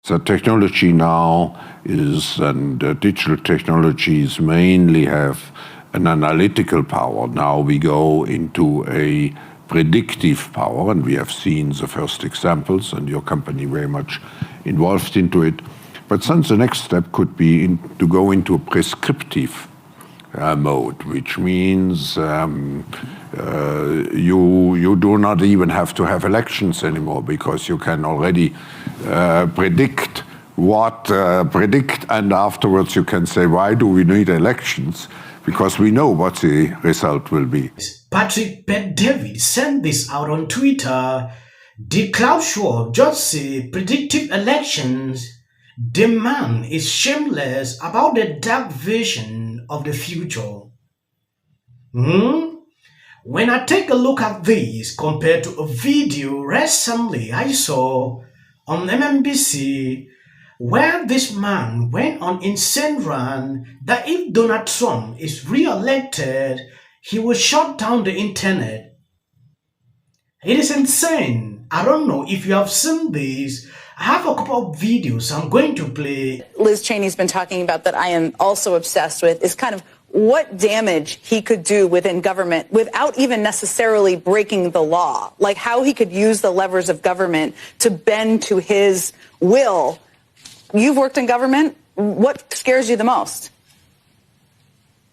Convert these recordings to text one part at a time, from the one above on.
The technology now is, and digital technologies mainly have an analytical power. Now we go into a predictive power, and we have seen the first examples, and your company very much involved into it. But then the next step could be to go into a prescriptive mode, which means you do not even have to have elections anymore, because you can already predict, and afterwards you can say, why do we need elections? Because we know what the result will be. Patrick Bet-David sent this out on Twitter. Did Klaus Schwab just say predictive elections? The man is shameless about the dark vision of the future. When I take a look at this compared to a video recently I saw on MMBC, where this man went on insane rant that if Donald Trump is re-elected, he will shut down the internet. It is insane. I don't know if you have seen this. I have a couple of videos I'm going to play. Liz Cheney's been talking about that I am also obsessed with is kind of what damage he could do within government without even necessarily breaking the law, like how he could use the levers of government to bend to his will. You've worked in government. What scares you the most?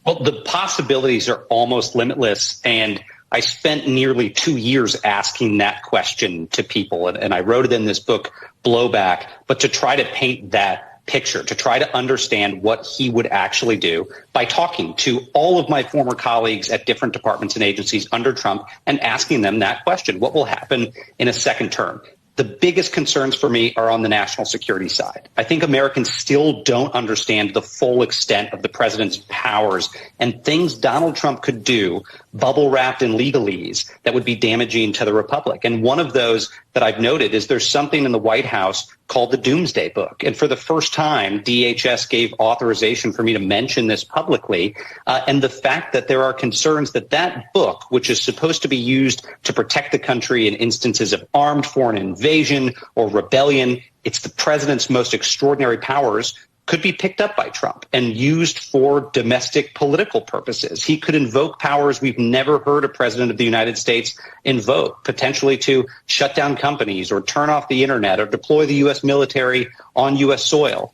Well, the possibilities are almost limitless. And I spent nearly 2 years asking that question to people. And I wrote it in this book, Blowback, but to try to paint that picture, to try to understand what he would actually do by talking to all of my former colleagues at different departments and agencies under Trump and asking them that question. What will happen in a second term? The biggest concerns for me are on the national security side. I think Americans still don't understand the full extent of the president's powers and things Donald Trump could do, bubble wrapped in legalese, that would be damaging to the republic. And one of those that I've noted is there's something in the White House called the Doomsday Book. And for the first time, DHS gave authorization for me to mention this publicly. And the fact that there are concerns that that book, which is supposed to be used to protect the country in instances of armed foreign invasion or rebellion, it's the president's most extraordinary powers, could be picked up by Trump and used for domestic political purposes. He could invoke powers we've never heard a president of the United States invoke, potentially to shut down companies or turn off the internet or deploy the U.S. military on U.S. soil.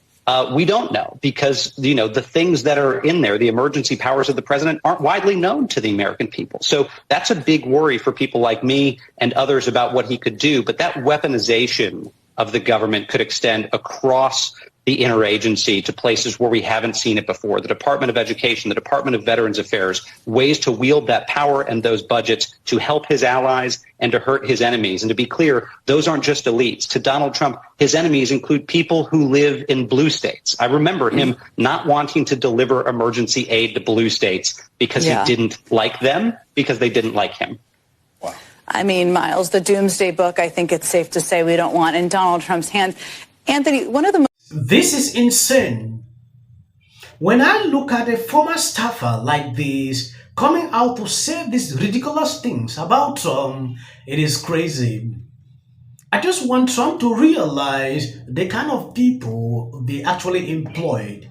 We don't know because, the things that are in there, the emergency powers of the president, aren't widely known to the American people. So that's a big worry for people like me and others about what he could do. But that weaponization of the government could extend across the interagency to places where we haven't seen it before. The Department of Education, the Department of Veterans Affairs, ways to wield that power and those budgets to help his allies and to hurt his enemies. And to be clear, those aren't just elites. To Donald Trump, his enemies include people who live in blue states. I remember him not wanting to deliver emergency aid to blue states because he didn't like them, because they didn't like him. Wow. I mean, Miles, the Doomsday Book, I think it's safe to say we don't want in Donald Trump's hands. Anthony, one of the This is insane. When I look at a former staffer like this coming out to say these ridiculous things about Trump, it is crazy. I just want Trump to realize the kind of people they actually employed,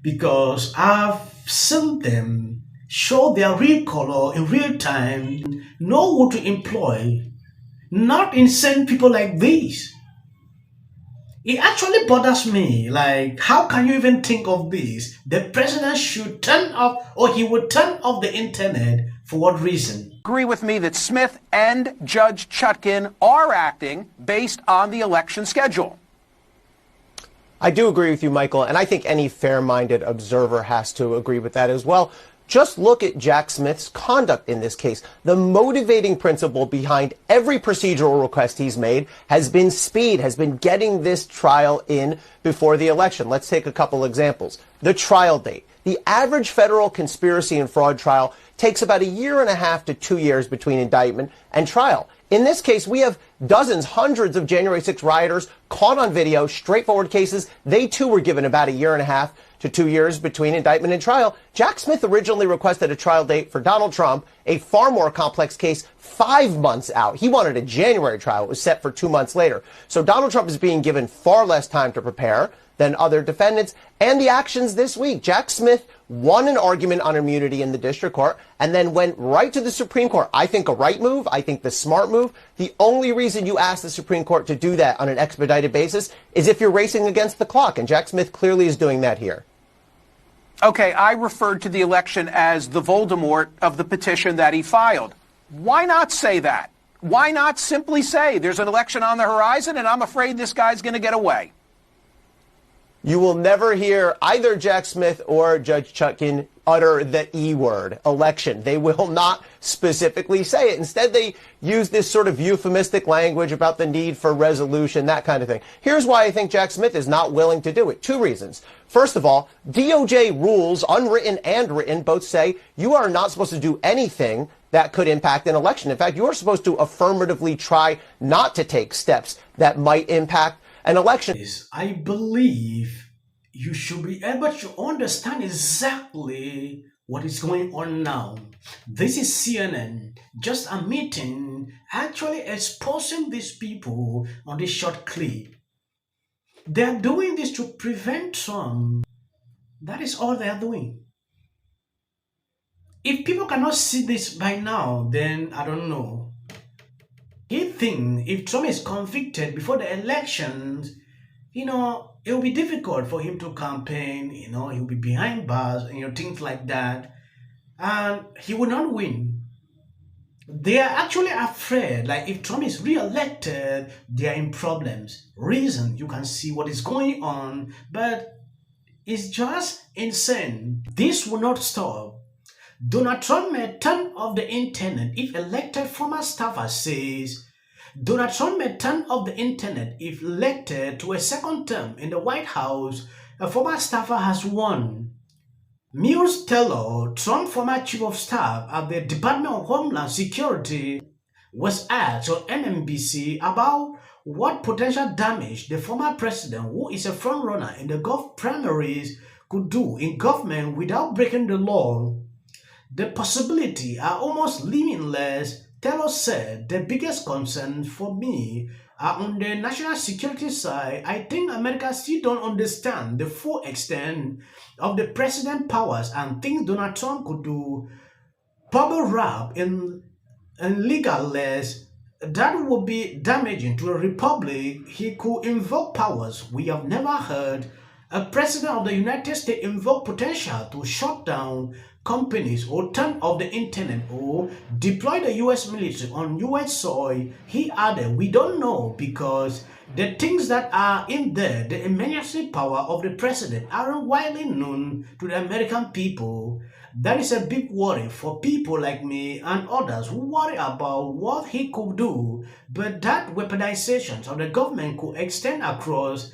because I've seen them show their real color in real time, know who to employ, not insane people like this. It actually bothers me, like, how can you even think of this? The president should turn off, or he would turn off the internet, for what reason? Agree with me that Smith and Judge Chutkan are acting based on the election schedule. I do agree with you, Michael, and I think any fair-minded observer has to agree with that as well. Just look at Jack Smith's conduct in this case. The motivating principle behind every procedural request he's made has been speed, has been getting this trial in before the election. Let's take a couple examples. The trial date. The average federal conspiracy and fraud trial takes about 1.5 to 2 years between indictment and trial. In this case, we have dozens, hundreds of January 6 rioters caught on video, straightforward cases. They too were given about 1.5 to 2 years between indictment and trial. Jack Smith originally requested a trial date for Donald Trump, a far more complex case, 5 months out. He wanted a January trial. It was set for 2 months later. So Donald Trump is being given far less time to prepare than other defendants. And the actions this week, Jack Smith won an argument on immunity in the district court and then went right to the Supreme Court. I think a right move. I think the smart move. The only reason you ask the Supreme Court to do that on an expedited basis is if you're racing against the clock. And Jack Smith clearly is doing that here. Okay, I referred to the election as the Voldemort of the petition that he filed. Why not say that? Why not simply say there's an election on the horizon and I'm afraid this guy's going to get away? You will never hear either Jack Smith or Judge Chutkan utter the E word, election. They will not specifically say it. Instead, they use this sort of euphemistic language about the need for resolution, that kind of thing. Here's why I think Jack Smith is not willing to do it. 2 reasons. First of all, DOJ rules, unwritten and written, both say you are not supposed to do anything that could impact an election. In fact, you are supposed to affirmatively try not to take steps that might impact an election. I believe you should be able to understand exactly what is going on now. This is CNN just admitting, actually exposing these people on this short clip. They are doing this to prevent Trump. That is all they are doing. If people cannot see this by now, then I don't know. He thinks if Trump is convicted before the elections, it will be difficult for him to campaign, he'll be behind bars, things like that. And he will not win. They are actually afraid, like if Trump is re-elected, they are in problems. Reason, you can see what is going on, but it's just insane. This will not stop. Donald Trump may turn off the internet if elected former staffer says Donald Trump may turn off the internet if elected to a second term in the White House. A former staffer has won. Miles Taylor, Trump former chief of staff at the Department of Homeland Security, was asked on MSNBC about what potential damage the former president, who is a frontrunner in the Gulf primaries, could do in government without breaking the law. The possibilities are almost limitless. Taylor said, the biggest concerns for me are on the national security side. I think America still don't understand the full extent of the president's powers and things Donald Trump could do. Bubble wrap in legal less that would be damaging to a republic. He could invoke powers we have never heard. A president of the United States invoke potential to shut down companies or turn off the internet or deploy the U.S. military on U.S. soil. He added, we don't know because the things that are in there, the emergency power of the president, aren't widely known to the American people. That is a big worry for people like me and others who worry about what he could do, but that weaponization of the government could extend across